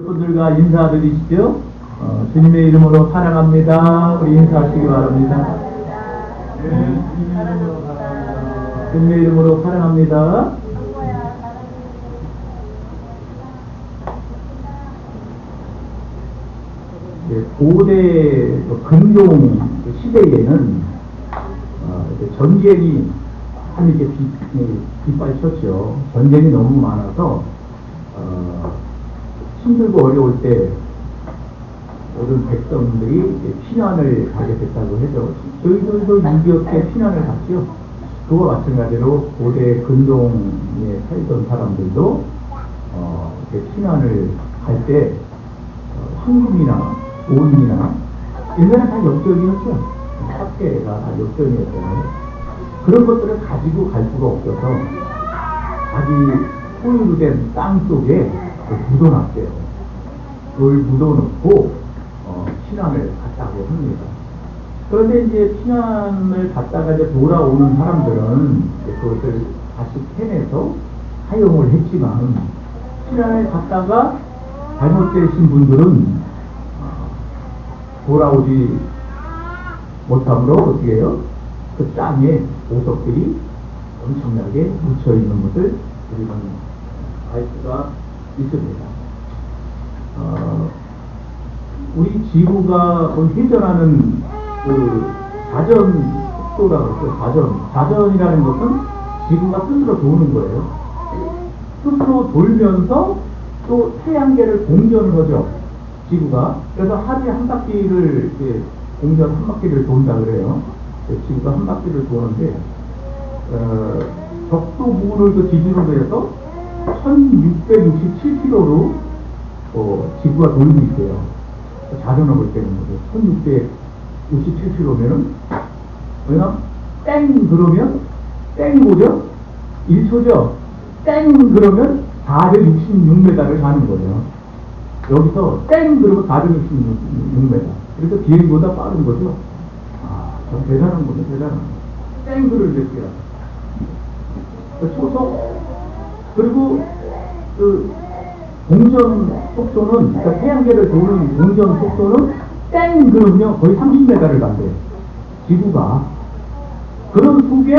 분들과 인사드리시죠. 주님의 이름으로 사랑합니다. 우리 인사하시기 바랍니다. 주님의 이름으로 사랑합니다. 고대 근동 시대에는 전쟁이 참 이렇게 빗발쳤죠. 전쟁이 너무 많아서 힘들고 어려울 때 모든 백성들이 피난을 가게 됐다고 해서 저희들도 6.25때 피난을 갔죠. 그와 마찬가지로 고대 근동에 살던 사람들도 피난을 갈 때 황금이나 돈이나 옛날에 다 역전이었죠. 학계가 다 역전이었잖아요. 그런 것들을 가지고 갈 수가 없어서 자기 소유로 된 땅 속에 묻어놨대요. 그걸 묻어놓고 피난을 갔다고 합니다. 그런데 이제 피난을 갔다가 이제 돌아오는 사람들은 그것을 다시 캐내서 사용을 했지만, 피난을 갔다가 잘못되신 분들은 돌아오지 못함으로 어떻게 해요? 그 땅에 보석들이 엄청나게 묻혀있는 것을 우리는 알 수가 있습니다. 우리 지구가 회전하는 그 자전 속도라고 그러죠. 자전이라는 것은 지구가 스스로 도는 거예요. 스스로 돌면서 또 태양계를 공전을 하죠. 지구가. 그래서 하루에 한 바퀴를 공전 한 바퀴를 돈다 그래요. 지구가 한 바퀴를 도는데 적도 부근을 그 기준으로 해서 1667km로 지구가 돌고 있어요. 자전업을 때는 거죠. 1667km면은 왜냐? 땡 그러면 땡이 뭐죠? 1초죠. 땡 그러면 466m를 가는 거예요. 여기서 땡 그러면 466m. 그래서 비행기보다 빠른 거죠. 참 대단한 거죠. 대단한 거. 땡 그를 몇 개야. 초속 그리고 그 공전 속도는, 그러니까 태양계를 도는 공전 속도는 땡 그러면요 거의 30m를 간대요. 지구가. 그런 속에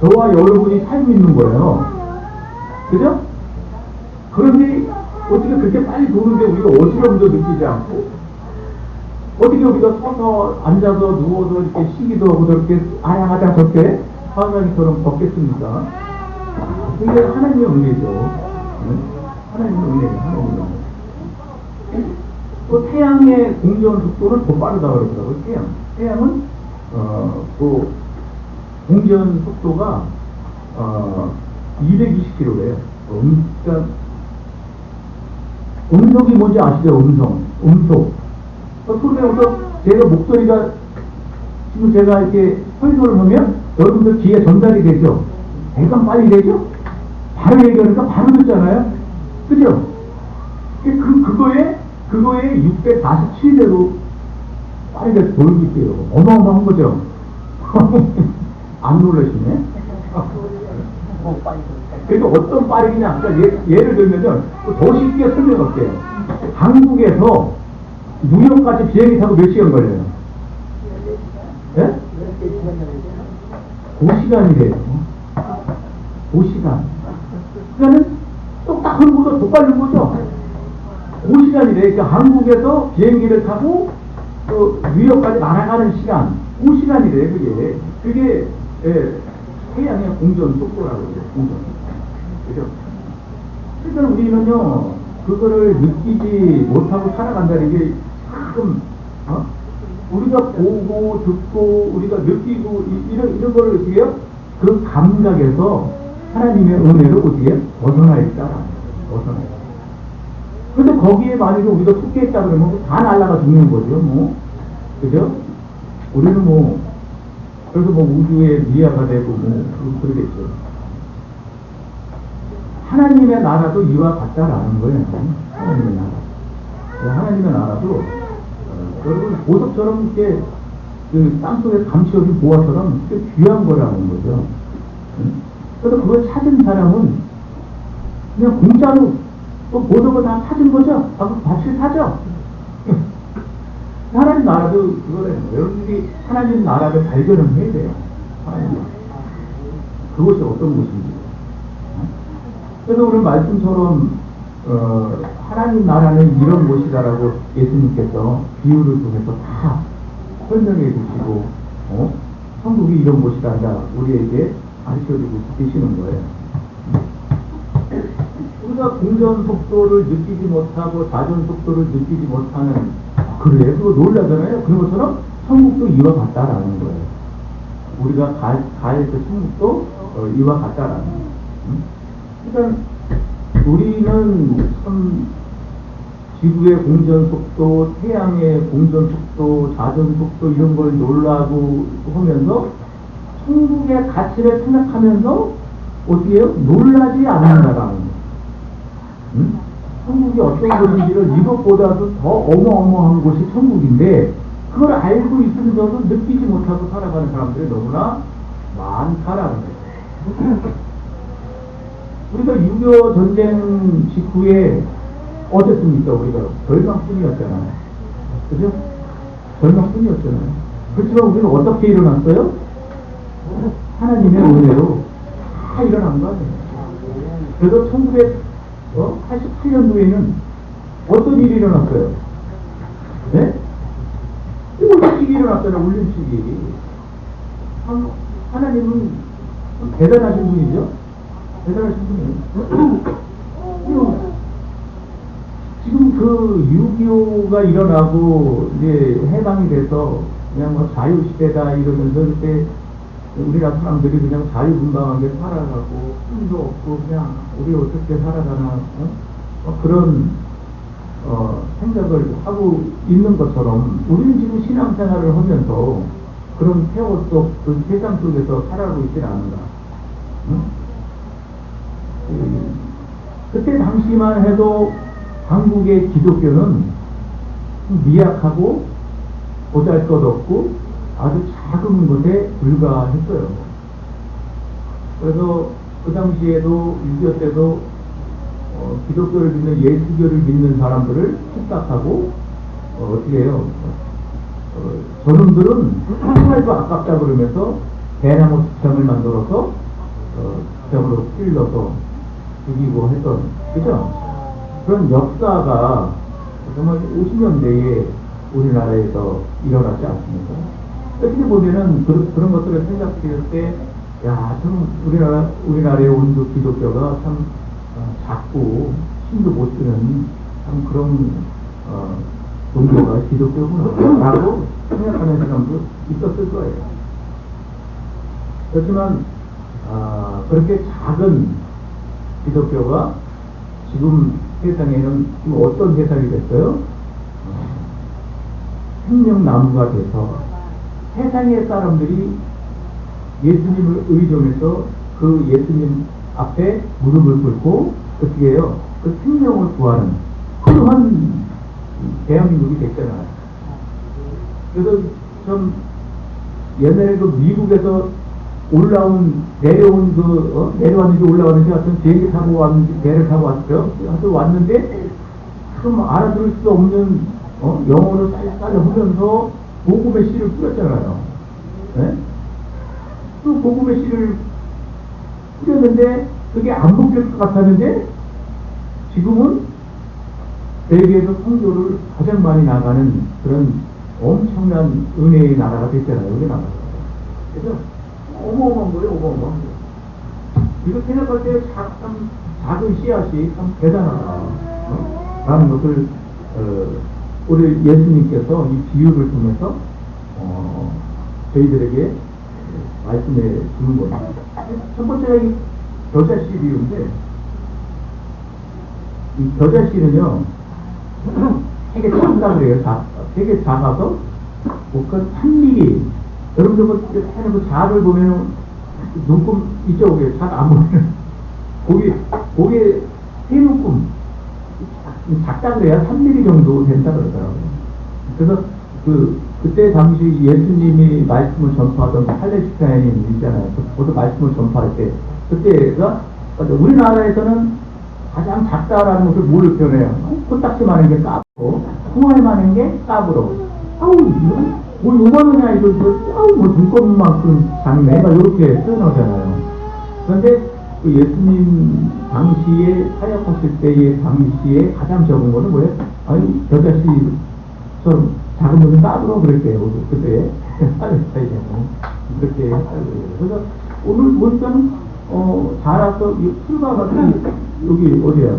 저와 여러분이 살고 있는 거예요. 그죠? 그런데 어떻게 그렇게 빨리 도는데 우리가 어지럼도 느끼지 않고, 어떻게 우리가 서서 앉아서 누워서 이렇게 쉬기도 하고 저렇게 아야하자 저렇게 화면처럼 걷겠습니까? 그게 하나님의 은혜죠. 하나님의 은혜예요. 하나님의 은혜. 또 태양의 공전 속도는 더 빠르다고 그러더라고요. 태양은 그 공전 속도가 220km래요. 그러니까 음속이 뭔지 아시죠? 음속. 소리에서 제가 목소리가 지금 제가 이렇게 설교를 하면 여러분들 귀에 전달이 되죠? 대강 빨리 되죠? 바로 얘기하니까 바로 듣잖아요? 그죠? 그거에 647대로 빠르게 돌고 있어요. 어마어마한 거죠? 안 놀라시네? 그래도 어떤 빠르기냐? 그러니까 예를 들면요, 더 쉽게 설명할게요. 한국에서 뉴욕까지 비행기 타고 몇 시간 걸려요? 예? 5시간이래요. 5시간. 그러니까는 똑딱 한국보다 더 빠른 거죠? 5시간이래. 그러니까 한국에서 비행기를 타고 또 뉴욕까지 날아가는 시간 5시간이래. 그게 태양의 공전 속도라고 그래요. 공전. 그죠? 그러니까 우리는요, 그거를 느끼지 못하고 살아간다는 게 가끔, 우리가 보고, 듣고, 우리가 느끼고, 이런 거를 어떻게 해요? 그 감각에서 하나님의 은혜로 어떻게 벗어나 있다. 벗어나 있다. 근데 거기에 만약에 우리가 속해있다 그러면 다 날아가 죽는 거죠, 뭐. 그죠? 우리는 그래서 우주의 미아가 되고, 그러겠죠. 하나님의 나라도 이와 같다라는 거예요. 하나님의 나라. 하나님의 나라도, 여러분, 보석처럼 이렇게, 땅속에 감추어진 보화처럼 귀한 거라는 거죠. 그래서 그걸 찾은 사람은 그냥 공짜로 그 모든 거 다 찾은 거죠? 밭을 사죠? 하나님 나라도 그거래요. 여러분들이 하나님 나라를 발견을 해야 돼요. 하나님 나라. 그것이 어떤 것인지. 그래서 오늘 말씀처럼 하나님 나라는 이런 곳이다라고 예수님께서 비유를 통해서 다 설명해 주시고 천국이 이런 곳이다 우리에게 가르쳐주고 계시는 거예요. 우리가 공전 속도를 느끼지 못하고 자전 속도를 느끼지 못하는 그래 그거 놀라잖아요. 그런 것처럼 천국도 이와 같다라는 거예요. 우리가 갈 그 천국도 이와 같다라는 거예요. 그러니까 우리는 참 지구의 공전 속도, 태양의 공전 속도, 자전 속도 이런 걸 놀라고 하면서 천국의 가치를 생각하면서 어떻게 해요? 놀라지 않는다라는 거예요. 천국이 어떤 곳인지를 이것보다도 더 어마어마한 곳이 천국인데 그걸 알고 있으면서도 느끼지 못하고 살아가는 사람들이 너무나 많다라는 거예요. 우리가 6.25 전쟁 직후에 어땠습니까? 우리가 절망뿐이었잖아요. 그죠? 절망뿐이었잖아요. 그렇지만 우리는 어떻게 일어났어요? 하나님의 은혜로 다 일어난 거 아니에요. 그래서 1988년도에는 어떤 일이 일어났어요? 네? 울림식이 일어났잖아요. 울림식이. 하나님은 대단하신 분이죠? 대단하신 분이에요. 지금 그 6.25가 일어나고 이제 해방이 돼서 그냥 뭐 자유시대다 이러면서 그때 우리나라 사람들이 그냥 자유분방하게 살아가고 힘도 없고 그냥 우리 어떻게 살아가나 그런 생각을 하고 있는 것처럼 우리는 지금 신앙생활을 하면서 그런 세월 속 그 세상 속에서 살아가고 있지는 않은가. 그때 당시만 해도 한국의 기독교는 미약하고 보잘것없고 아주 작은 것에 불과했어요. 그래서 그 당시에도 6.25 때도 기독교를 믿는 예수교를 믿는 사람들을 핍박하고 어떻게 해요? 저놈들은 정말도 아깝다 그러면서 대나무 수평을 만들어서 수평으로 찔러서 죽이고 했던 그죠? 그런 역사가 정말 50년대에 우리나라에서 일어나지 않습니까? 어떻게 보면은 그런 것들을 생각했을 때, 야, 참 우리나라에 온 그 기독교가 참 작고 힘도 못 쓰는 참 그런 종교가 기독교구나라고 생각하는 사람도 있었을 거예요. 그렇지만 그렇게 작은 기독교가 지금 세상에는 지금 어떤 세상이 됐어요? 생명나무가 돼서 세상의 사람들이 예수님을 의존해서 그 예수님 앞에 무릎을 꿇고 어떻게 해요? 그 생명을 구하는 그러한 대한민국이 됐잖아요. 그래서 좀 옛날에 그 미국에서 내려왔는지 올라왔는지 하여튼 비행기 타고 왔는지 배를 타고 왔어요. 하여튼 왔는데 좀 알아들을 수 없는 영어로 쌀쌀 하면서 복음의 씨를 뿌렸잖아요. 네? 그 복음의 씨를 뿌렸는데 그게 안 먹힐 것 같았는데 지금은 세계에서 성교를 가장 많이 나가는 그런 엄청난 은혜의 나라가 됐잖아요. 우리나라가. 그래서 어마어마한 거예요. 어마어마한 거예요. 이거 생각할 때 참 작은 씨앗이 참 대단하다 라는 것을 우리 예수님께서 이 비유를 통해서 저희들에게 말씀해 주는 거예요. 첫 번째가 이 겨자씨 비유인데 이 겨자씨는요 되게 작다 그래요. 되게 작아서 그 3mm 여러분들 그 자를 보면 눈금 이쪽에 잘 안 보이는 거기에 세 눈금 작다 그래야 3mm 정도 된다 그러더라고요. 그래서 그때 당시 예수님이 말씀을 전파하던 팔레스타인인 있잖아요. 저도 말씀을 전파할 때 그때가 우리나라에서는 가장 작다라는 것을 뭘로 표현해요? 코딱지 많은 게 까불어, 통화에 많은 게 까불어. 아우, 이건 뭐 5만 원이 아니고, 아우, 뭐 눈곱만큼 작네. 막 이렇게 표현하잖아요. 그런데 그 예수님 당시에 사역하실 때의 당시에 가장 적은 거는 뭐예요? 아니, 저 자식처럼 작은 분은 까불어 그랬대요. 그때. 그렇게 했다고요. 그래서 오늘 보니까는, 자라서, 풀과 같은, 여기 어디야?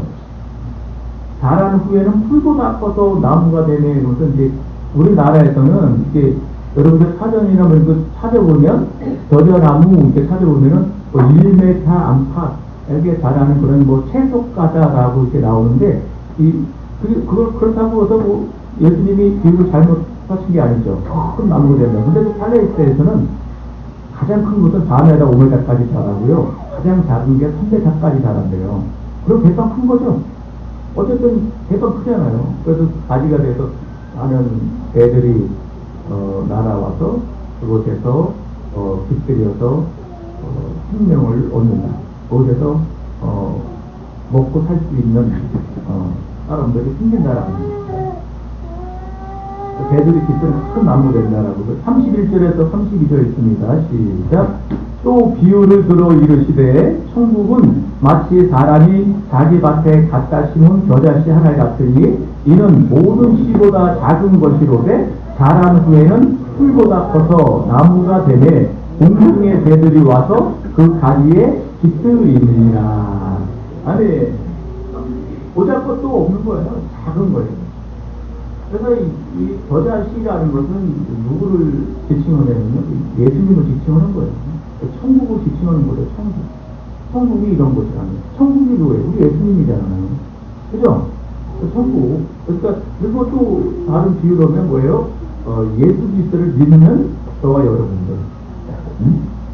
자란 후에는 풀보다 커서 나무가 되네. 그것은 이제 우리나라에서는 이게 여러분들 사전이나 뭐 이거 찾아보면 겨자나무 이렇게 찾아보면은 뭐 1m 안팎에게 자라는 그런 뭐 채석과자라고 이렇게 나오는데 그걸 그렇다고 해서 뭐 예수님이 비유를 잘못하신 게 아니죠. 큰 나무가 되면. 근데 그 팔레스타인에서는 가장 큰 것은 4m, 5m까지 자라고요. 가장 작은 게 3m까지 자란대요. 그럼 대빵 큰 거죠. 어쨌든 대빵 크잖아요. 그래서 가지가 돼서 많은 애들이 날아와서 그곳에서 깃들여서 생명을 얻는다. 그곳에서 먹고 살 수 있는 사람들이 생긴다라는 거죠. 배들이 깃들은 큰 나무 된다라고 31절에서 32절 있습니다. 시작. 또 비유를 들어 이르시되 천국은 마치 사람이 자기 밭에 갖다 심은 겨자씨 하나 같으니 이는 모든 씨보다 작은 것이로되 자란 후에는 풀보다 커서 나무가 되매 공중의 새들이 와서 그 가지에 깃들이니라. 아니 보잘것도 없는 거예요. 작은 거예요. 그래서 이 겨자씨라는 것은 누구를 지칭하냐면요, 예수님을 지칭하는 거예요. 천국을 지칭하는 거예요. 천국이 이런 곳이라는. 천국이 뭐예요? 우리 예수님이잖아요. 그죠? 천국. 그러니까 그리고 또 다른 비유로 하면 뭐예요? 예수 그리스도를 믿는 저와 여러분들.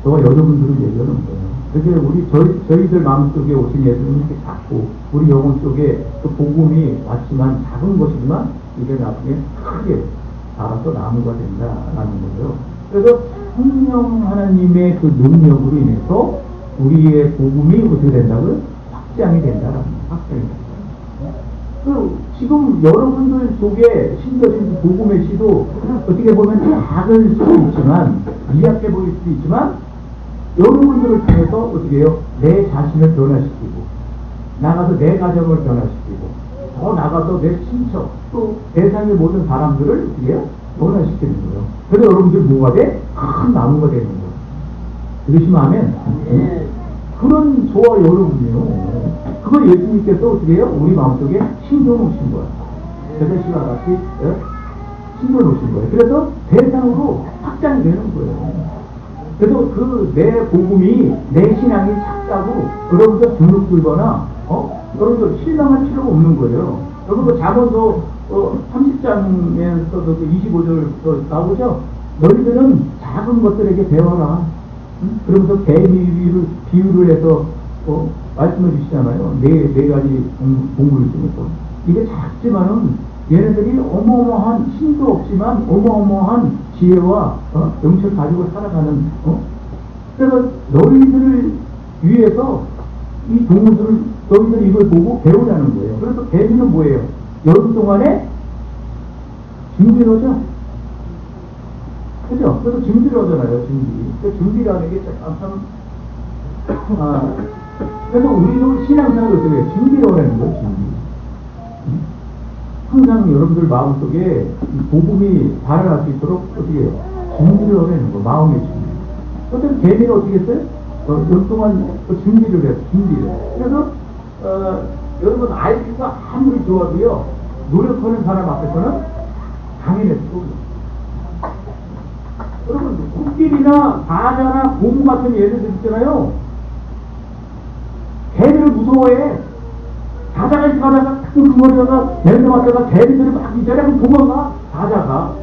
저와 여러분들을 얘기하는 거예요. 그래서 저희들 마음속에 오신 예수님은 이렇게 작고 우리 영혼 속에 그 복음이 왔지만 작은 것이지만 이게 나중에 크게 자라서 나무가 된다라는 거예요. 그래서 성령 하나님의 그 능력으로 인해서 우리의 복음이 어떻게 된다고요? 확장이 된다라는 거예요. 확장이 된다. 지금 여러분들 속에 심겨진 복음의 씨도 어떻게 보면 작을 수도 있지만 미약해 보일 수도 있지만 여러분들을 통해서 어떻게 해요? 내 자신을 변화시키고 나가서 내 가정을 변화시키고 더 나가서 내 친척 또 세상의 모든 사람들을 어떻게 해요? 변화시키는 거예요. 그래서 여러분들이 뭐가 돼? 큰 나무가 되는 거예요. 그러시면 그런 저와 여러분이에요. 그걸 예수님께서 어떻게 해요? 우리 마음속에 심겨놓으신 거예요. 그래서 시와 같이 심겨놓으신 거예요. 그래서 세상으로 확장이 되는 거예요. 그래서 그 내 복음이 내 신앙이 작다고 여러분들 주눅 들거나 여러분들 실망할 필요가 없는 거예요. 여러분들 잠언서 30장에서도 25절 나오죠. 너희들은 작은 것들에게 배워라. 그러면서 비유를 해서 말씀해 주시잖아요. 네 가지 공부를 주면서 이게 작지만은 얘네들이 어마어마한 힘도 없지만 어마어마한 지혜와 영체를 가지고 살아가는 그래서 너희들을 위해서 이 동물들을 너희들이 이걸 보고 배우라는 거예요. 그래서 개미는 뭐예요? 여름 동안에 준비로죠. 그죠? 그래서 준비로잖아요. 준비. 준비라는 게 참 그래서 우리도 신앙생활을 어떻게 해요? 준비로라는 거예요. 준비. 항상 여러분들 마음속에 복음이 발현할 수 있도록 어떻게 해요? 준비를 하는 거, 마음의 준비. 어떤 개미는 어떻게 했어요? 연 동안 준비를 해요, 준비를. 그래서, 여러분, IQ가 아무리 좋아도요, 노력하는 사람 앞에서는 강인해서 여러분, 코끼리나 바다나 곰 같은 얘네들 있잖아요. 개미를 무서워해. 사자가 이렇게 가다가 그 머리다가 냄새 맡다가 개미들이 막 이자리에 도망가. 사자가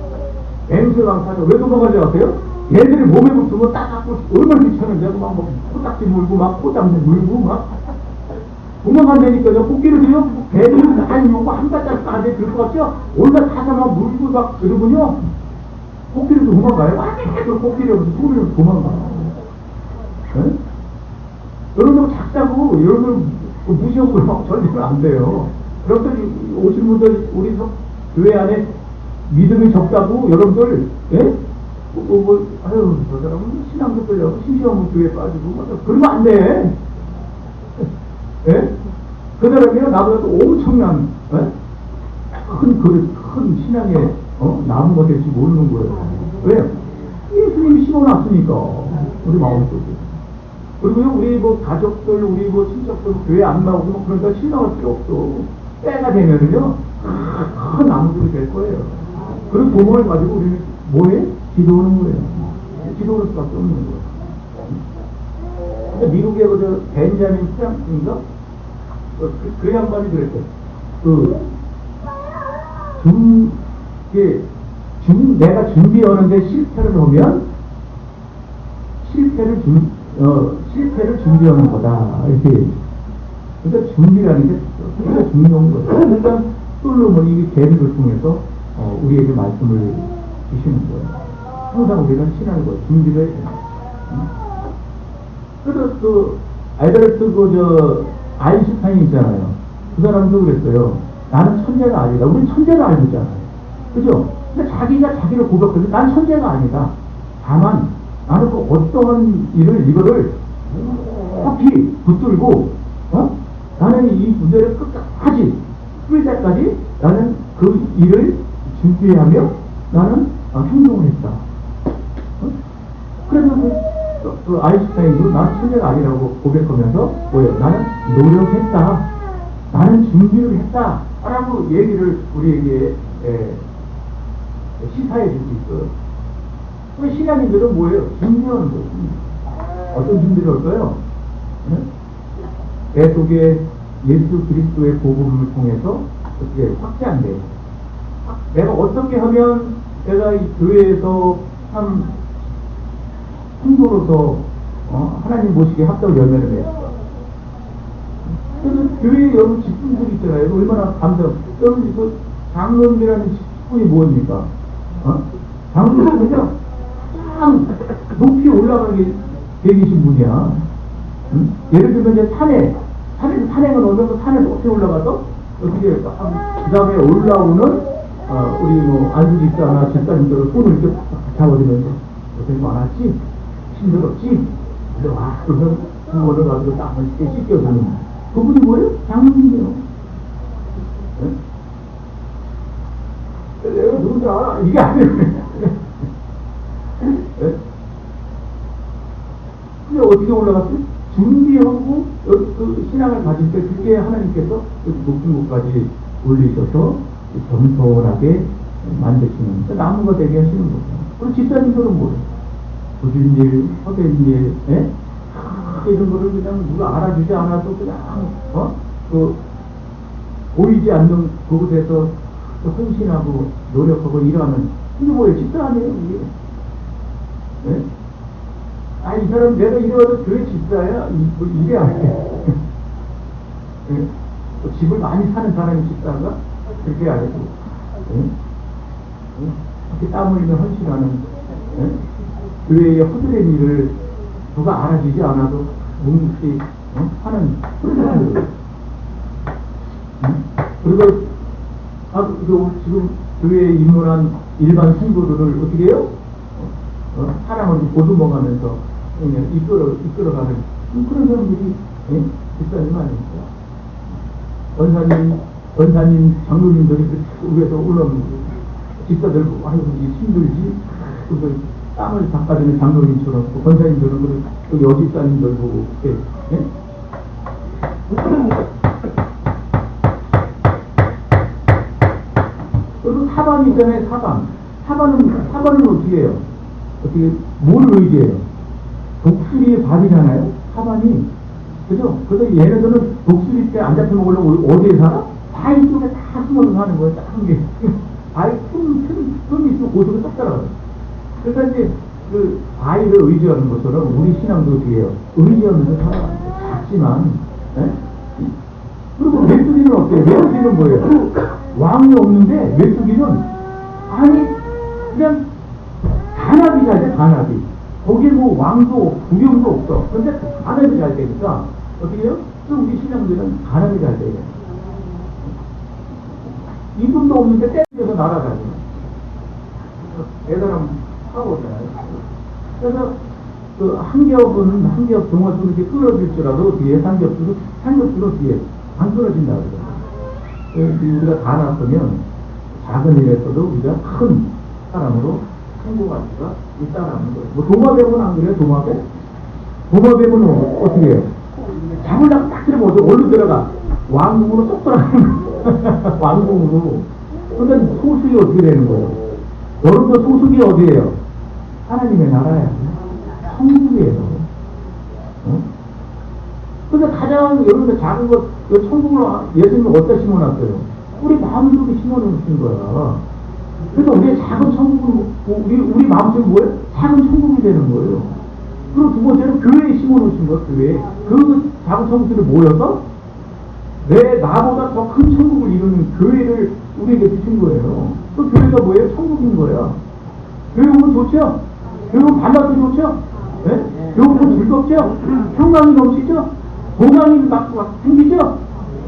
맹수랑 사자 왜 도망가지 아세요? 얘들이 몸에 붙으면 딱 갖고 얼마나 귀찮은데 막 코딱지 물고 막 코딱지 물고 막 도망간다니까요. 코끼리도요 개미를 많이 오고 한 발짝 안에 들 것 같죠? 얼마나 사자 막 물고 막 그러군요. 코끼리도 도망가요. 그 코끼리가 무슨 소리를 도망가. 네? 여러분들 작다고 여러분들 무시하고 절대로 안 돼요. 여러분들 오신 분들 우리 교회 안에 믿음이 적다고 여러분들 예? 아유 저 사람은 신앙도 끌려고 심심하면 교회에 빠지고 그러면 안 돼. 예? 그 사람이요 나보다도 엄청난 예? 큰 신앙의 나무가 될지 모르는 거예요. 왜? 예수님이 심어놨으니까 우리 마음속에. 그리고요 우리 뭐 가족들 우리 뭐 친척들 교회 안 나오고 뭐 그러니까 신앙할 필요 없어. 때가 되면은요 큰 나무들이 될 거예요. 그런 도움을 가지고 우리는 뭐해? 기도하는 거예요. 기도할 수밖에 없는 거예요. 근데 미국의 그 벤자민 프랑클인가 그 양반이 그랬대. 내가 준비하는데 실패를 하면 실패를 준비하는 거다. 이렇게. 그러니까 준비라는 게 굉장히 중요한 거예요. 그러니까 솔로몬이 이 계획을 통해서 우리에게 말씀을 주시는 거예요. 항상 우리는 신앙과 준비를 해야 돼요. 그래서 알베르트 아인슈타인 있잖아요. 그 사람도 그랬어요. 나는 천재가 아니다. 우리 천재가 알잖아요. 그죠? 근데 자기가 자기를 고백해서 난 천재가 아니다. 다만 나는 그 어떠한 이거를 커피 붙들고 나는 이 문제를 끝까지 풀 때까지 나는 그 일을 준비하며 나는 행동을 했다. 그래서 그 아인슈타인도 난 천재가 아니라고 고백하면서 뭐예요? 나는 노력했다. 나는 준비를 했다. 라고 얘기를 우리에게 시사해 줄 수 있어요. 우리 신앙인들은 뭐예요? 준비하는 거예요. 어떤 준비를 할까요? 내 속에 예수 그리스도의 복음을 통해서 어떻게 확장돼요. 내가 어떻게 하면 내가 이 교회에서 참 성도로서 하나님 모시게 합당 열매를 맺을까. 그래서 교회에 여러분 직분들이 있잖아요. 얼마나 감사해요. 여러분 그 장로님이라는 직분이 뭡니까? 장로님은 그냥 참 높이 올라가게 계신 분이야. 예를 들면 이제 산행은 얻어서 산에 높이 올라가서 어떻게 그 다음에 올라오는 우리 뭐 안수 집사나 집사님들을 손을 이렇게 잡아주면서 고생 많았지? 힘들었지? 그래 와 그러면 구원을 가지고 땀을 씻겨주는 그분이 뭐예요? 장로님이에요. 내가 누군지 알아? 이게 아니에요. 근데 어떻게 올라갔어요? 준비하고 그 신앙을 가질 때 그게 하나님께서 높은 곳까지 올리셔서 겸손하게 만드시는 나무가 되게 하시는 거죠. 그리고 집사님들은 뭐예요? 굳은 일, 허된 일, 이런 거를 그냥 누가 알아주지 않아도 그냥 보이지 않는 그곳에서 헌신하고 노력하고 일하는 이게 뭐예요? 집사 아니에요? 이게. 네? 이 사람 내가 이래와도 교회 집사야? 이게 아니에요. 네? 집을 많이 사는 사람이 집사인가? 그렇게 아니고 네? 이렇게 땀 흘리며 헌신하는 네? 교회의 허드렛 일을 누가 알아주지 않아도 묵묵히 하는 그런 사람들. 그리고 지금 교회에 입문한 일반 성도들을 어떻게 해요? 사랑을 보듬어가면서 이끌어가는 그런 사람들이 집사님 아닙니까? 권사님, 장로님들이 위에서 올라오는 집사들 아이고 힘들지. 그래서 땀을 닦아주는 장로님처럼 권사님들은 여기 여집사님들 보고 이렇게 그리고 사반이 있잖아요. 사반은 어떻게 해요? 어떻게 뭘 의지해요? 독수리의 발이잖아요. 사반이 그죠? 그래서 얘네들은 독수리 때 안 잡혀 먹으려고 어디에 살아? 바위 쪽에 다 숨어서 사는 거예요. 작은 게 바위 틈이 있으면 고속에 쏙 따라가요. 그래서 이제 그 바위를 의지하는 것처럼 우리 신앙도 어떻게 해요? 의지하면서 살아가는 거예요. 작지만 그리고 메뚜기는 어때요? 메뚜기는 뭐예요? 왕이 없는데 메뚜기는 그냥 간압이 잘 돼. 간압이 거기에 뭐 왕도 부령도 없어. 그런데 간압이 잘 되니까 어떻게 해요? 그럼 우리 신령들은 가늠이 잘 돼요. 이분도 없는데 떼려서 날아가죠. 대단한 사고잖아요. 그래서 그 한 겹 동화도 이렇게 끊어질지라도 뒤에 삼겹줄은 뒤에 안 끊어진다 그래요. 우리가 다 났으면 작은 일에서도 우리가 큰 사람으로 성공할 수가 있다라는 거예요. 뭐 도마뱀은 안 그래요? 도마뱀은 어떻게 해요? 잡으려고 딱 들으면 어디로 들어가? 왕궁으로 쏙 들어가는 거예요. 왕궁으로. 그러니까 소식이 어떻게 되는 거예요? 여러분도 소식이 어디예요? 하나님의 나라예요. 천국이에요. 어? 그래서 가장 여러분들 작은 것, 천국을 예수님은 어디다 심어놨어요? 우리 마음속에 심어놓으신 거야. 그래서 우리의 작은 천국은, 우리 마음속에 뭐예요? 작은 천국이 되는 거예요. 그리고 두 번째는 교회에 심어놓으신 거예요, 교회. 그 작은 천국들이 모여서 나보다 더 큰 천국을 이루는 교회를 우리에게 주신 거예요. 그 교회가 뭐예요? 천국인 거예요. 교회 오면 좋죠? 교회 오면 반갑게 좋죠? 네? 교회 오면 즐겁죠? 평강이 넘치죠? 건강이 막 생기죠?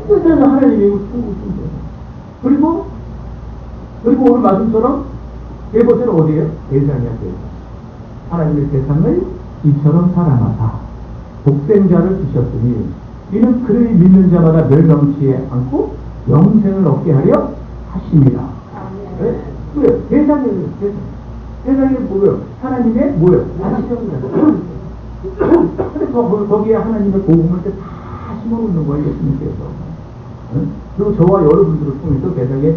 그래서 하나님이 천국을 준 거예요. 그리고 오늘 말씀처럼 네 번째는 어디예요? 세상이야, 세상. 하나님의 세상을 이처럼 사랑하사 독생자를 주셨으니 이는 그를 믿는 자마다 멸망치 않고 영생을 얻게 하려 하십니다. 네? 그래요. 세상이에요. 세상이 뭐예요? 하나님의 뭐예요? 아시죠? 근데 거기에 하나님의 복음을 다 심어놓는 거예요, 예수님께서. 네? 그리고 저와 여러분들을 통해서 세상에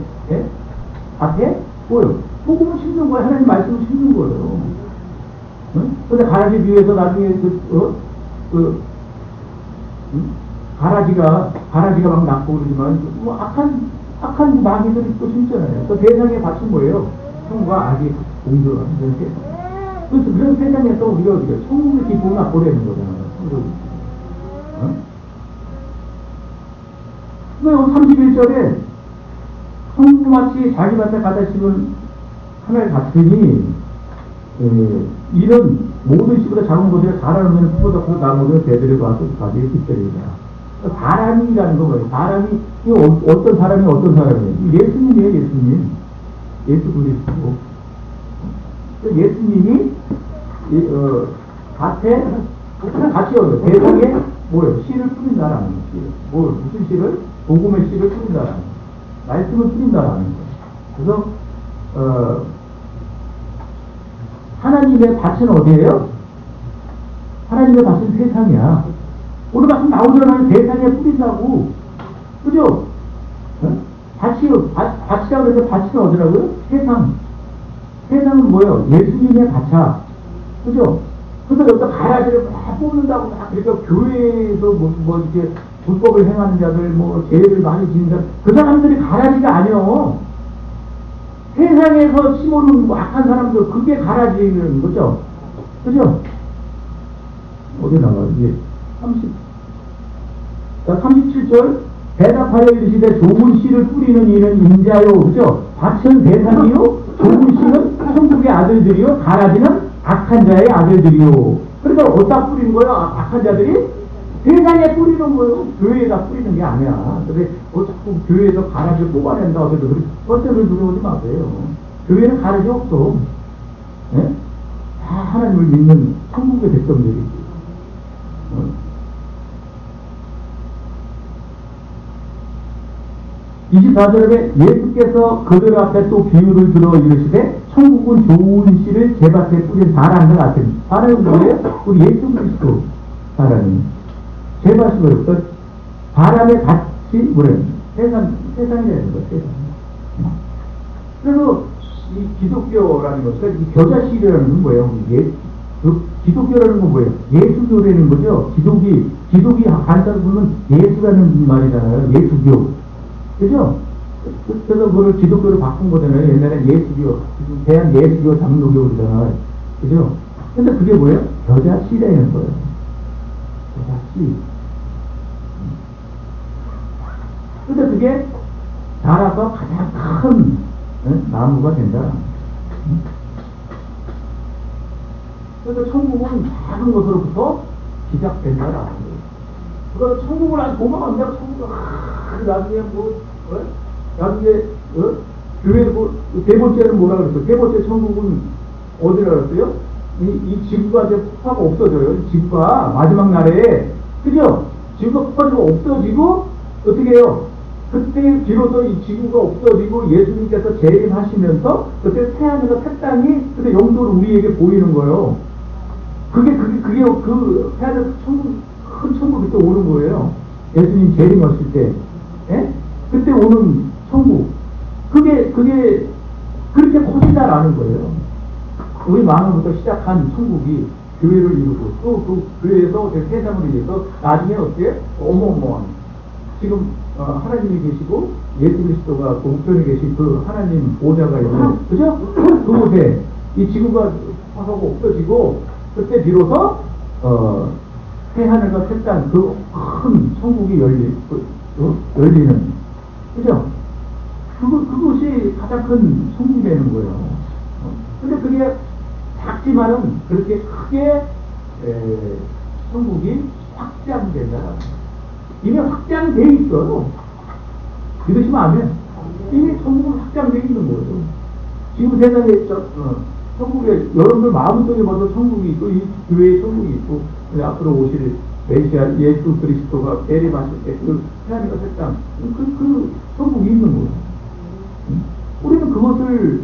앞에 뭐예요? 복음을 심는 거예요. 하나님 말씀을 심는 거예요. 근데 가라지 위에서 나중에 가라지가 막 났고 그러지만, 뭐, 악한 마귀들이 또 심잖아요. 또 세상에 받친 뭐예요? 성과 악이 공존하는 그런 세상. 그래서 그런 세상에서 우리가 어디가 천국의 기쁨을 맛보려는 거잖아요. 그래서 31절에 성부마치 자기 밭에 갖다 심은 하나를 같으니, 이런 모든 씨보다 작은 것에 바람은 크보다 그 나무는 대들에 와서 가지에 깃들이다. 바람이라는 거 뭐예요? 바람이 어떤 사람이에요? 예수님이에요, 예수님. 예수 그리스도. 예수님이 밭에 같이 대상에 뭐예요? 씨를 뿌린다라는 거예요. 무슨 씨를? 복음의 씨를 뿌린다라는 거예요. 말씀을 뿌린다라는 거예요. 그래서 하나님의 밭은 어디예요? 하나님의 밭은 세상이야. 오늘 말씀 나오잖아요. 세상에 뿌린다고. 그죠? 밭이라고 해서 밭은 어디라고요? 세상. 세상은 뭐예요? 예수님의 밭이야. 그죠? 그래서 여기서 가라지를 막 뽑는다고 막, 그러니까 교회에서 이렇게 불법을 행하는 자들, 죄를 많이 지는 자들, 그 사람들이 가라지가 아니요. 세상에서 심어놓은 악한 사람들, 그게 가라지는 거죠? 그죠? 어디 나가요? 이게 37절, 대답하여 이르시되 좋은 씨를 뿌리는 이는 인자요. 그죠? 밭은 세상이요, 좋은 씨는 천국의 아들들이요, 가라지는 악한 자의 아들들이요. 그러니까 어디다 뿌리는 거예요? 악한 자들이? 세상에 뿌리는 거예요. 교회에다 뿌리는 게 아니야. 근데 자꾸 교회에서 가라지를 뽑아낸다고 해도 어쩌면 두려워하지 마세요. 교회는 가라지 없어. 네? 다 하나님을 믿는 천국의 백성들이지. 24절에 예수께서 그들 앞에 또 비유를 들어 이르시되 천국은 좋은 씨를 제 밭에 뿌린 사람과 같으니, 사람은 뭐예요? 우리 예수 그리스도 사람이 제 밭이 뭐예요? 바람의 밭이 뭐래요? 세상이라는 거예요. 세상. 그래서 이 기독교라는 것, 그러니까 이 겨자씨라는 건 뭐예요? 기독교라는 건 뭐예요? 예수교라는 거죠. 기독이 한자로 보면 예수라는 말이잖아요. 예수교. 그죠? 그래서 그걸 기독교로 바꾼 거잖아요. 옛날에 예수교, 대한 예수교 장로교 그러잖아요. 그죠? 근데 그게 뭐예요? 겨자씨라는 거예요. 겨자씨. 근데 그게 자라서 가장 큰 나무가 된다. 그래서 천국은 작은 것으로부터 시작된다라는 거예요. 그거 천국을 아주 도망가면 내가 천국을, 나중에 뭐, 나중에, 교회, 네 번째는 뭐라 그랬어? 네 번째 천국은 어디라 그랬어요? 이 지구가 이제 폭파가 없어져요. 지구가 마지막 날에, 그죠? 지구가 폭파가 없어지고, 어떻게 해요? 그때 비로소 이 지구가 없어지고 예수님께서 재림하시면서 그때 태양과 새 땅이 그때 영도로 우리에게 보이는 거예요. 그게 그 태양의 천국, 큰 천국이 또 오는 거예요. 예수님 재림하실 때. 예? 그때 오는 천국. 그게 그렇게 커진다라는 거예요. 우리 마음부터 시작한 천국이 교회를 이루고 또 그 교회에서 세상을 위해서 나중에 어떻게 어마어마한 지금 하나님이 계시고 예수 그리스도가 그 우편에 계신 그 하나님 보좌가 있는 그죠? 그곳에 이 지구가 파하고 없어지고 그때 비로소 새 하늘과 새 땅 그 큰 천국이 열리는 그죠? 그것이 가장 큰 천국이 되는 거예요. 근데 그게 작지만은 그렇게 크게 천국이 확장된다. 이미 확장돼 있어요. 믿으시면 안 돼. 이미 천국은 확장돼 있는 거예요. 지금 세상에 천국에 여러분들 마음속에 먼저 천국이 있고 이 교회에 천국이 있고 앞으로 오실 메시아 예수 그리스도가 재림하실 때 그 하나님과 새 땅 그 천국이 있는 거예요. 우리는 그것을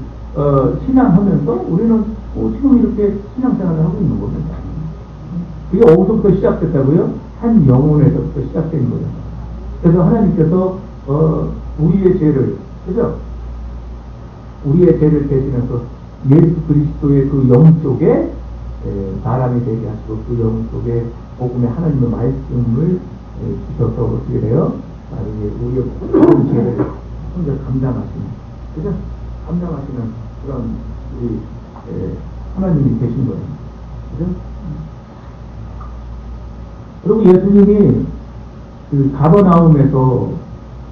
신앙하면서 우리는 지금 이렇게 신앙생활을 하고 있는 겁니다. 그게 어디서부터 시작됐다고요? 한 영혼에서부터 시작된 거예요. 그래서 하나님께서 우리의 죄를 그죠? 우리의 죄를 대신해서 예수 그리스도의 그 영 속에 사람이 되게 하시고 그 영 속에 복음의 하나님의 말씀을 주셔서 어떻게 돼요? 나중에 우리의 모든 죄를 혼자 감당하시는 그죠? 감당하시는 그런 우리 하나님이 계신 거예요. 그죠? 그리고 예수님이 그 가버나움에서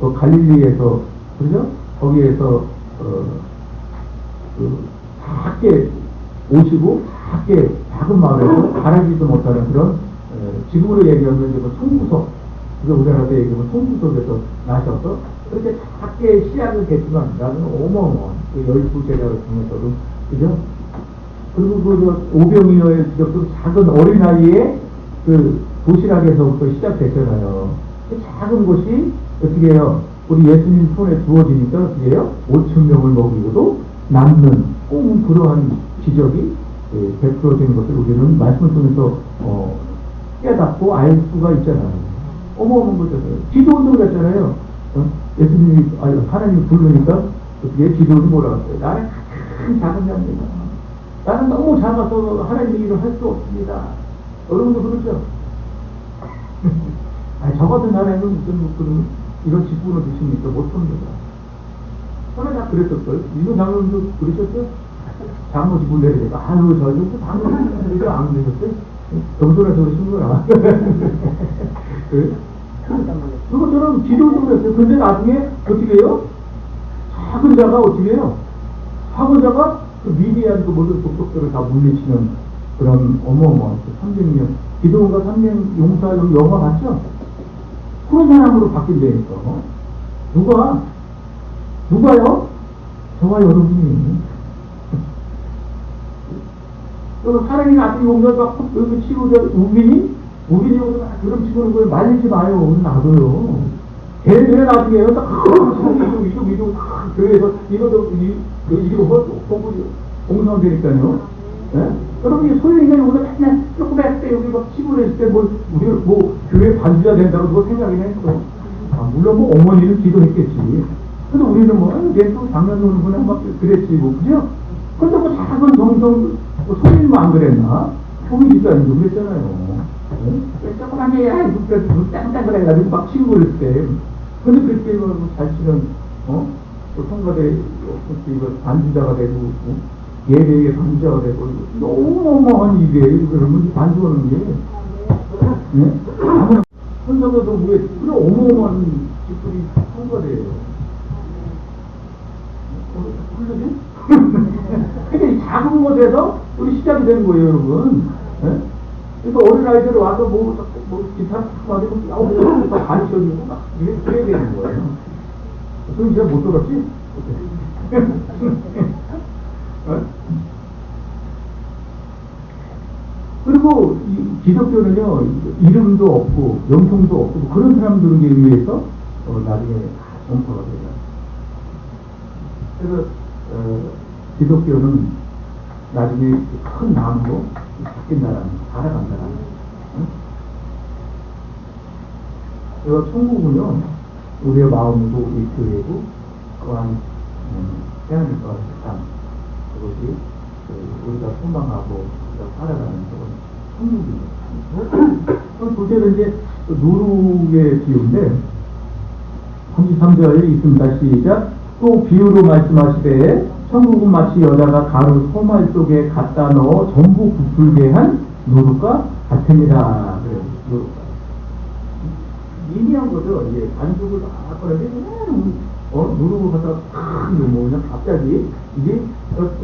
또 갈릴리에서 그죠? 거기에서 작게 오시고 작은 마을에서 바라지도 못하는 그런 지금으로 얘기하면 이제 뭐 총구석 그래서 우리나라도 얘기하면 총구석에서 나셔서 그렇게 작게 시작을 했지만 나는 어마어마한 그 12제자를 통해서도 그죠? 그리고 그 오병이어의 그 작은 어린아이의 그 도시락에서부터 시작됐잖아요. 그 작은 것이 어떻게 해요? 우리 예수님 손에 주어지니까 어떻게 해요? 5,000명을 먹이고도 남는 꼭 그러한 기적이 베풀어지는 것을 우리는 말씀을 통해서 깨닫고 알 수가 있잖아요. 어마어마한 거잖아요. 기도원도 그랬잖아요. 예수님이 하나님이 부르니까 어떻게 기도원이 뭐라고 했어요? 나는 가장 작은 자입니다. 나는 너무 작아서 하나님의 일을 할 수 없습니다. 여러분도 그렇죠? 저 같은 사람은 무슨 이런 직분을 주시니까 못합니다. 저는 다 그랬었어요. 이거 장로님도 그러셨죠? 장로 직분 내리니까 아유 저 정도 장로님 이거 안 되셨어요? 겸손해서 그러신 거야. 그것처럼 기도도 그랬어요. 근데 나중에 어떻게 해요? 작은 자가 어떻게 해요? 작은 자가 그 미디안 그 모든 독촉들을 다 물리치는 그런 어마어마한 300년 기도원과 300 용사 영화 봤죠? 그런 사람으로 바뀐다니까. 누가요? 저와 여러분이. 여러분 사람이 나중에 용사가 여기 치료자 우빈이 여기서 그럼 치고는 걸 말리지 마요. 놔둬요. 걔네 나중에 이거 교회에서 이거 공사하면 되니까요. 예? 여러분, 이 소유인가 여기서 그냥 조금 했을 때, 여기 막 치고를 했을 때, 우리 교회 반주자 된다고 그거 생각이나 했어. 물론 어머니는 기도했겠지. 근데 우리는 얘또 장난 노는구나, 막 그랬지, 그죠? 근데 작은 정성, 소유인만 안 그랬나? 교회지도 아니고 그랬잖아요. 조그만 게, 땅땅 그래가지고 막 치고 그랬을 때. 근데 그렇게 잘 치면, 성가대, 이거 반주자가 되고, 예배의 반주자가 되고, 너무너무한 일이에요. 그러면 반주하는 게. 예? 선서가도 왜, 그런 어마어마한 집들이 성가대예요. 그러지? 그러니까 작은 것에서 우리 시작이 되는 거예요, 여러분. 예? 그러니까 어린아이들 와서 기타 가지고 막 가르쳐주고 막 이래야 되는 거예요. 그럼 제가 못 들었지? 어? 그리고 기독교는요, 이름도 없고 영통도 없고 그런 사람들에 의해서 나중에 전파가 돼요. 그래서 기독교는 나중에 큰 나무로 바뀐다라는, 살아간다라는. 응? 그래서 천국은요, 우리의 마음도 우리 교회고 또한 하나님과 세상, 그것이 우리가 소망하고 우리가 살아가는 그런 천국입니다. 도대체 이제 누룩의 비유인데 33절에 있습니다. 시작. 또 비유로 말씀하시되 천국은 마치 여자가 가루 소말 속에 갖다 넣어 전부 부풀게 한 누룩과 같으니라. 그래요. 미미한 거죠. 이제 반죽을 막 꺼내는데 누룩을 갖다가 팍 넣으면 갑자기 이게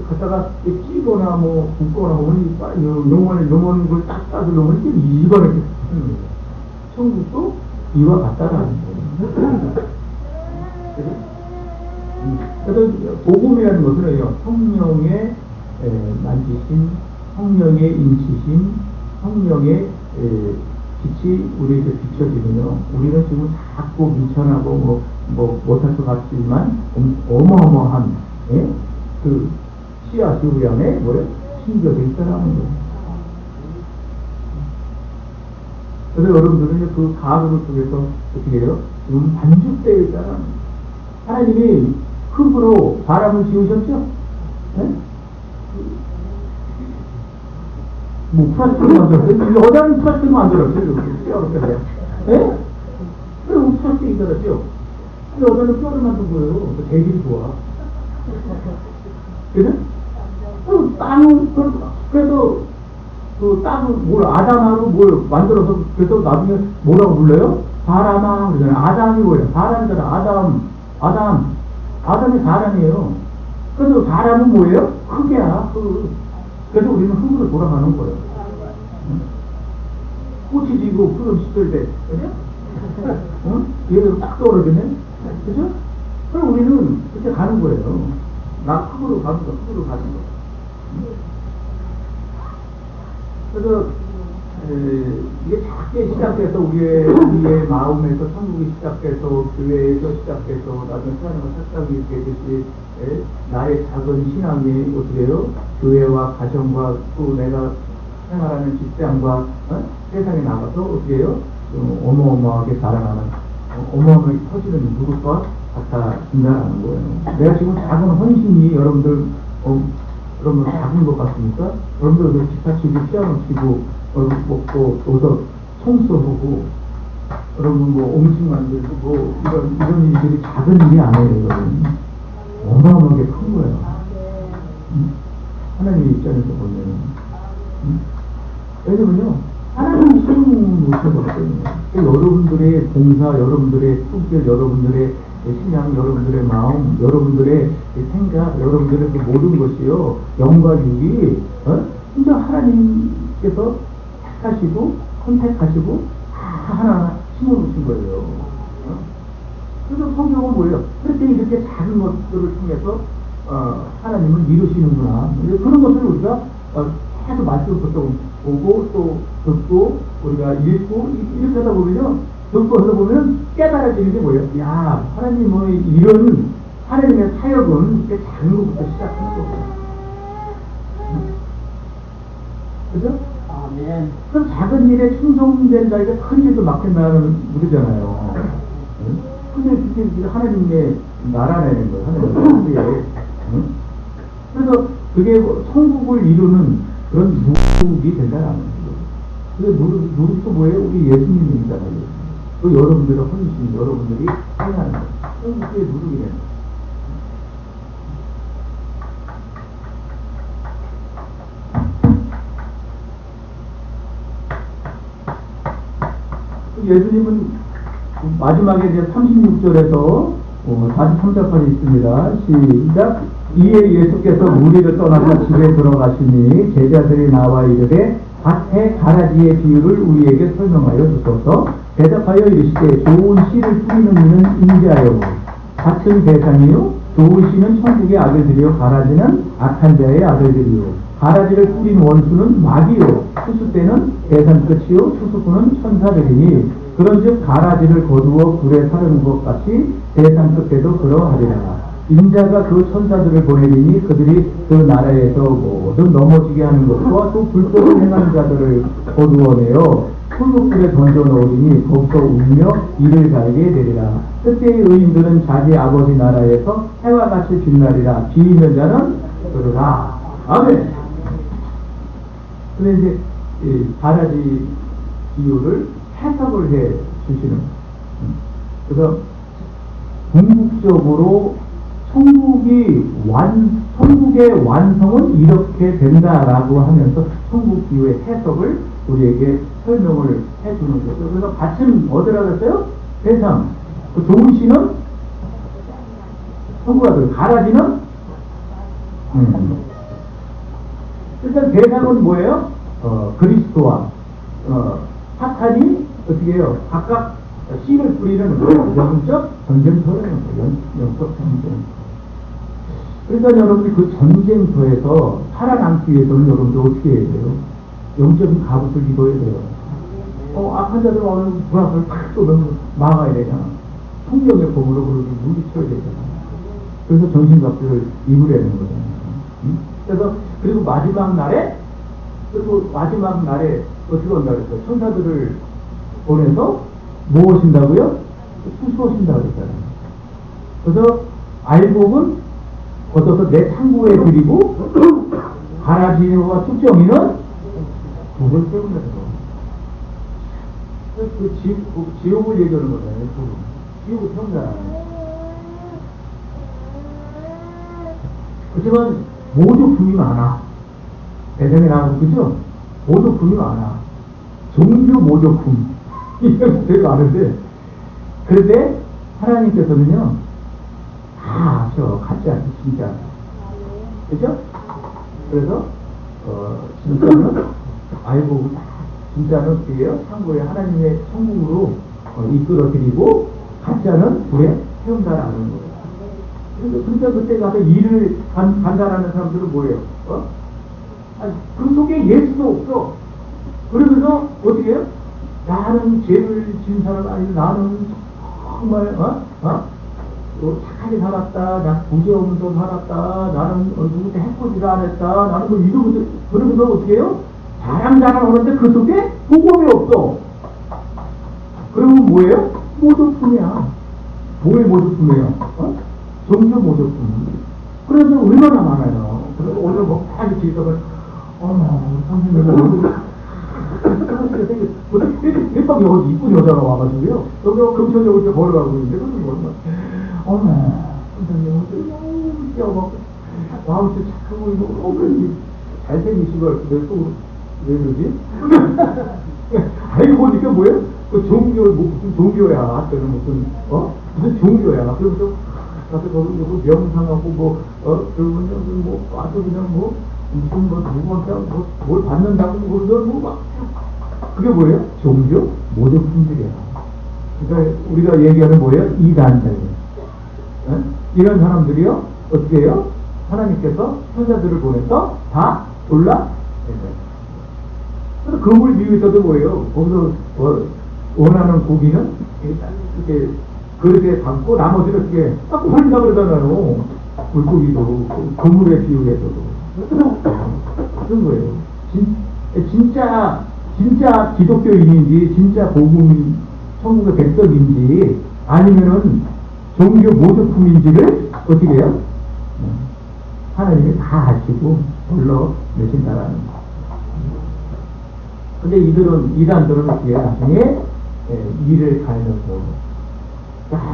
갖다가 찌거나 붓거나 요만 걸 딱 따서 넣으면 이거 이렇게 하는 거예요. 천국도 이와 같다라는 거예요. 그래서 복음이라는 것은 성령의 만지심, 성령의 인치심, 성령의 빛이 우리에게 비춰지면요, 우리는 지금 자꾸 미천하고 못할 것 같지만 어마어마한 그 씨앗이 우리 안에 심겨져 있다라는 거예요. 그래서 여러분들은 그 가루를 통해서 어떻게 해요? 지금 반죽되어 있다라는 거예요. 하나님이 흙으로 사람을 지으셨죠? 네? 플라스틱 만들었어요? 여자는 플라스틱 만들었어요. 뼈를. 예? 그리고 플라스틱이 들었죠? 여자는 뼈를 만든 거예요. 되게 좋아. 그래? 그래서 그 땅을 아담하고 뭘 만들어서 그래서 나중에 뭐라고 불러요? 사람아 그러잖아요. 아담이 뭐예요? 사람이잖아. 아담이 사람이에요. 그래서 사람은 뭐예요? 흙이야. 그래서 우리는 흙으로 돌아가는 거예요. 꽃이 지고 푸른 시절때, 그죠? 얘도 딱 떨어지네? 그죠? 그럼 우리는 그렇게 가는 거예요. 흙으로 가는 거. 그래서, 이게 작게 시작해서 우리의 마음에서 천국이 시작해서 교회에서 시작해서 나중에 하나님과 착각이 되듯이 나의 작은 신앙이 어떻게 해요? 교회와 가정과 또 내가 생활하는 직장과 세상에 나가서 어떻게 해요? 어마어마하게 자라나는 어마어마하게 터지는 누룩과 같아진다는 거예요. 내가 지금 작은 헌신이 여러분들 작은 것 같습니까? 여러분들 기타 치고 피아노 치고 또 도서 청소하고 여러분 음식 만들고 이런 일들이 작은 일이 아니에요. 여러분. 어마어마하게 큰 거예요. 하나님의 입장에서 보면. 왜냐면요, 하나님이 신용 못해버렸거든요. 여러분들의 봉사, 여러분들의 품격, 여러분들의 신앙, 여러분들의 마음, 여러분들의 생각, 여러분들의 그 모든 것이요, 영과 육이, 진짜 하나님께서 택하시고, 선택하시고, 다 하나 심어놓으신 거예요. 그래서 성경은 뭐예요? 그렇게 이렇게 작은 것들을 통해서, 하나님을 이루시는구나. 그런 것을 우리가, 계속 말씀부터 보고, 또 듣고, 우리가 읽고, 이렇게 하다 보면요, 듣고 하다 보면 깨달아지는 게 뭐예요? 야, 하나님의 이런, 하나님의 사역은 이렇게 작은 것부터 시작하는 거예요. 그죠? 아멘. 그럼 작은 일에 충성된 자에게 큰 일도 맡긴다는 무리잖아요. 근데 그게 하나님의 나라라는 거예요. 하나님의 그래서 그게 천국을 이루는 그런 누룩이 된다는 거죠. 그 누룩도 뭐예요? 우리 예수님이잖아요. 또 여러분들의 헌신, 여러분들이 행하는 거예요. 천국의 누룩이 되는 거예요. 예수님은 마지막에 이제 36절에서 43절까지 있습니다. 시작. 이에 예수께서 무리를 떠나서 집에 들어가시니 제자들이 나와 이르되 밭의 가라지의 비유를 우리에게 설명하여 주소서. 대답하여 이르시되 좋은 씨를 뿌리는 이는 인자요 밭은 대상이요 좋은 씨는 천국의 아들들이요 가라지는 악한 자의 아들들이요 가라지를 뿌린 원수는 마귀요 추수 때는 대상 끝이요 추수꾼은 천사들이니 그런즉 가라지를 거두어 불에 사르는 것 같이 대상 끝에도 그러하리라. 인자가 그 천사들을 보내리니 그들이 그 나라에서 모든 넘어지게 하는 것과 또 불법을 행하는 자들을 거두어내어 풀무불에 던져 넣으리니 거기서 울며 이를 갈게 되리라. 그때의 의인들은 자기 아버지 나라에서 해와 같이 빛나리라. 비 있는 자는 들으라. 아멘. 근데 이제 이 가라지 비유를 해석을 해 주시는. 그래서 궁극적으로 천국의 완성은 이렇게 된다라고 하면서 천국 비유의 해석을 우리에게 설명을 해주는 거죠. 그래서 밭은 어디라고 했어요? 대상. 그 좋은 씨는 천국 아들, 가라지는 일단 대상은 뭐예요? 그리스도와 사탄이 어떻게 해요? 각각 씨를 뿌리는 영적 전쟁터라는 거예요. 영적 전쟁터. 그러니까 여러분이 그 전쟁터에서 살아남기 위해서는 여러분들 어떻게 해야 돼요? 영적인 갑옷을 입어야 돼요. 악한 자들 오는 불합을 탁 쏘면 막아야 되잖아. 성령의 검으로 그걸 물리쳐야 되잖아. 그래서 전신갑주를 입으려는 거잖아요. 그래서 그리고 마지막 날에 어떻게 한다 그랬어요? 천사들을 보내서 뭐 오신다고요? 수수하신다고 그랬잖아요. 그래서 알곡은 걷어서 내 창고에 드리고 가라지와 축정이는 북을 세우면서 지옥을 얘기하는 거잖아요. 지옥을 태운다. 그렇지만 모조품이 많아. 대전에 나오고 그죠? 모조품이 많아. 종교 모조품 이게 되게 많은데 그런데 하나님께서는요 다 아셔. 가짜 진짜. 그죠? 그래서 진짜는 알고 진짜는 어떻게요? 창고에 하나님의 천국으로 이끌어드리고 가짜는 불에 태운다라는 거예요. 그러니까 그때 가서 일을 간다라는 사람들은 뭐예요? 그 속에 예수도 없어. 그러면서 어떻게 해요? 나는 죄를 지은 사람 아니고 나는 정말 착하게 살았다. 나 부지없는 살았다. 나는 누구한테 해코지를 안 했다. 나는 뭐 이러면서 그러면서 어떻게 해요? 자랑하는데 그 속에 복음이 없어. 그러면 뭐예요? 모조품이야. 뭐의 모조품이에요? 종교 모조품. 그래서 얼마나 많아요. 그래서 오늘 뭐 다 이렇게 있어서 선생님은 오늘 대박 여기 이쁜 여자가 와가지고요. 여기 금천역을 이렇게 걸어가고 있는데 그래서 선생님 너무 귀여워. 마음이 착하고 이거 잘생기시고 내가 또왜 그러지? 알고 보니까 뭐예요? 그 무슨 종교야. 그는 무슨 종교야. 그래서 가서 거기 명상하고 그러면 와서 그냥 무슨 누구한테 뭘 받는다고 그러면 그게 뭐예요? 종교 모조품들이야. 그러니까 우리가 얘기하는 뭐예요? 이단자예요. 이런 사람들이요 어떻게 해요? 하나님께서 천사들을 보내서 다 졸라. 그래서 그물 비유에서도 뭐예요? 거기서 원하는 고기는 이렇게 그릇에 담고 나머지를 어떻게 딱 버린다 그러잖아요. 물고기도 그물의 비유에서도 그런 거예요. 진짜 기독교인인지 진짜 복음 천국의 백성인지 아니면은 종교 모조품인지를 어떻게 해요? 하나님이 다 아시고 불러내신다라는 거. 근데 이단들은 어떻게 해요? 나중에 일을 갈면서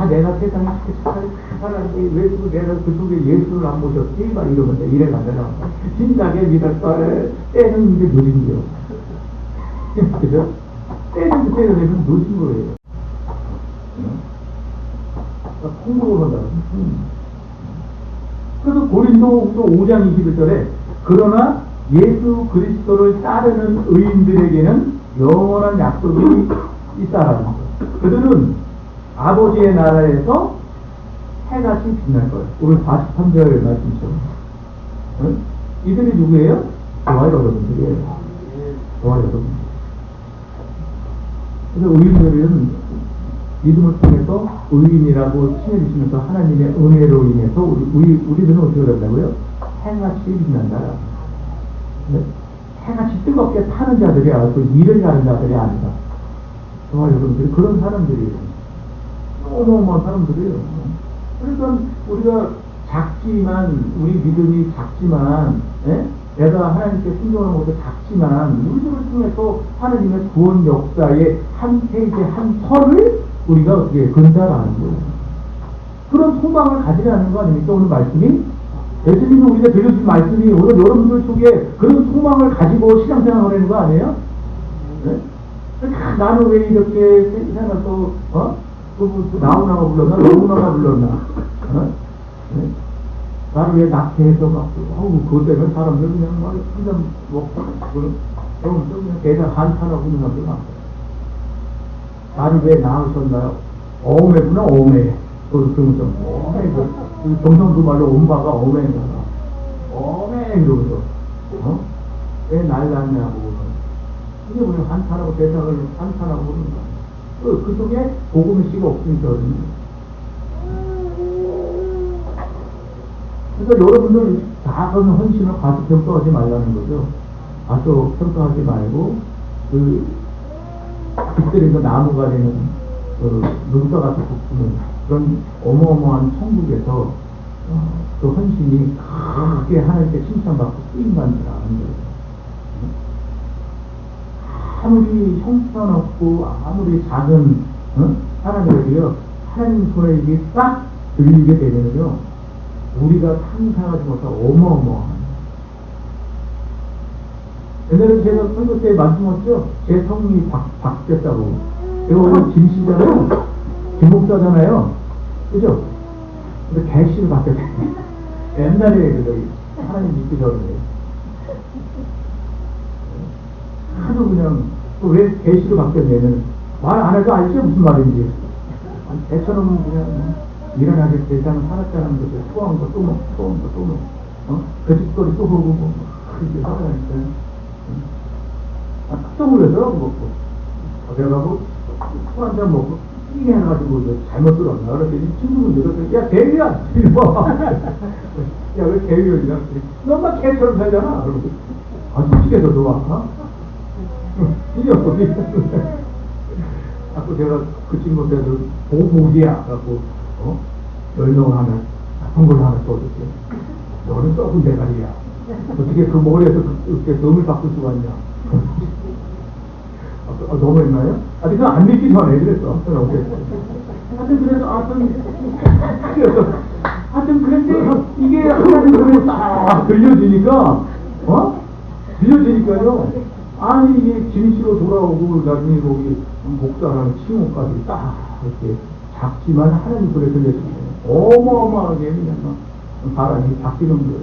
내가 세상에 착하게 살았는데 왜 내가 그 속에 예수를 안 모셨지? 막 이러면서 일에 가잖아. 진작에 믿었다. 때는 이제 늦은 거요. 그죠? 때는 되면 늦은 거예요. 공부를 한다. 그래서 고린도후서 5장 21절에 그러나 예수 그리스도를 따르는 의인들에게는 영원한 약속이 있다라는 것. 그들은 아버지의 나라에서 해같이 빛날 거예요. 오늘 43절 말씀처럼. 응? 이들이 누구예요? 저와 여러분들이에요. 저와 여러분. 그래서 의인들은 믿음을 통해서 의인이라고 칭해주시면서 하나님의 은혜로 인해서 우리들은 어떻게 된다고요? 해같이 빛난다. 네? 해같이 뜨겁게 타는 자들이야. 또 일을 가는 자들이 아니다. 저와 여러분들이 그런 사람들이에요. 어마어마한 사람들이에요. 그러니까 우리가 작지만, 우리 믿음이 작지만, 예? 내가 하나님께 순종하는 것도 작지만, 우리들을 통해서 하나님의 구원 역사의 한 페이지, 한 선을 우리가 어떻게 건달하는 거예요. 그런 소망을 가지라는 거 아닙니까? 오늘 말씀이? 예수님이 우리가 들려준 말씀이 오늘 여러분들 속에 그런 소망을 가지고 신앙생활을 하는 거 아니에요? 네? 나는 왜 이렇게 생각도, 나오나가 불렀나? 너무나가 불렀나? 네? 나를 왜 낙태해서 막, 그것 때문에 사람들 그냥 막, 한잔 먹다가, 그러면서 그냥 대단 한탄하고 있는 사람들 많아요. 나를 왜 낳으셨나요? 어메구나, 어메. 그러면서, 경상도 말로 엄마가 어메인가. 어메, 이러면서, 왜 날 낳냐고. 그게 그냥 한탄하고 대상을 한탄하고 그러는 거야. 그 속에 복음의 씨가 없으니까 그러는 그러니까 여러분들 작은 헌신을 가서 평가하지 말라는 거죠. 가서 평가하지 말고, 깃들인 그 나무가 되는, 눈과 같은 복수는 그런 어마어마한 천국에서, 그 헌신이 크게 하나님께 칭찬받고 쓰임받는 줄 아는 거예요. 아무리 형편없고, 아무리 작은, 하나님에게요, 하나님 손에 이게 딱 들리게 되면요, 우리가 상상하지 못한 어마어마한. 옛날에 제가 선교 때 말씀하셨죠? 제 성이 바뀌었다고. 제가 오늘 김 씨잖아요. 김 목사잖아요. 그죠? 근데 개씨로 바뀌었어요. 옛날에 하나님 믿기 전에. 하도 그냥, 왜 개씨로 바뀌었냐면, 말 안 해도 알죠? 무슨 말인지. 개처럼 그냥, 일어나게 세상을 살았다는 것을 소화한 거 또 먹고, 소화한 거 또 먹고, 그 집거리 또 보고, 그렇게 살아가니까요. 깜짝 놀라더라고, 먹고. 그래가지고, 술 한잔 먹고, 끼게 해가지고, 잘못 들었나. 그랬더니 친구분들이, 야, 개위야! 야, 왜 개위야? 너만 개처럼 살잖아. 그러고, 솔직해서 좋아. 이겼어, 자꾸 제가 그 친구한테도 보기야. 갖고, 열명을 하면, 나쁜 걸로 하나 써줄게. 너는 썩은 대가리야. 어떻게 그 머리에서 그렇게 덤을 바꿀 수가 있냐. 너무 했나요? 아니, 그거 안 믿기 전에 그랬어. 하여튼 그래서, 하여튼 그런데 이게 하나님 손에 딱 들려지니까, 들려지니까요. 아니, 이게 김씨로 돌아오고, 나중에 거기 목사랑 칭호까지 딱 이렇게 작지만 하나님 손에 들려주세요. 어마어마하게 그냥 바람이 바뀌는 거예요.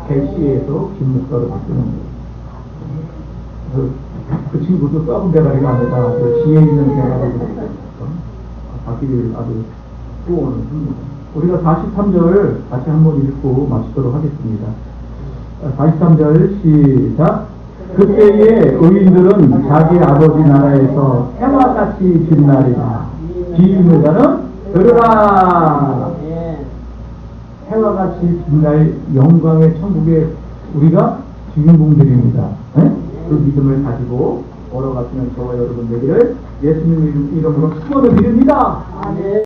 개씨에서 김목사로 바뀌는 거예요. 그 친구도 썩은 대가리가 아니라 지혜 있는 대가리로 바뀌기를 아주 소원을 합니다. 우리가 43절 같이 한번 읽고 마치도록 하겠습니다. 43절 시작. 그때의 의인들은 자기 아버지 나라에서 해와 같이 빛나리라. 비있는 자는 들으라. 해와 같이 빛날 영광의 천국에 우리가 주인공들입니다. 그 믿음을 가지고 걸어가시는 저와 여러분 되기를 예수님 이름으로 축원을 드립니다.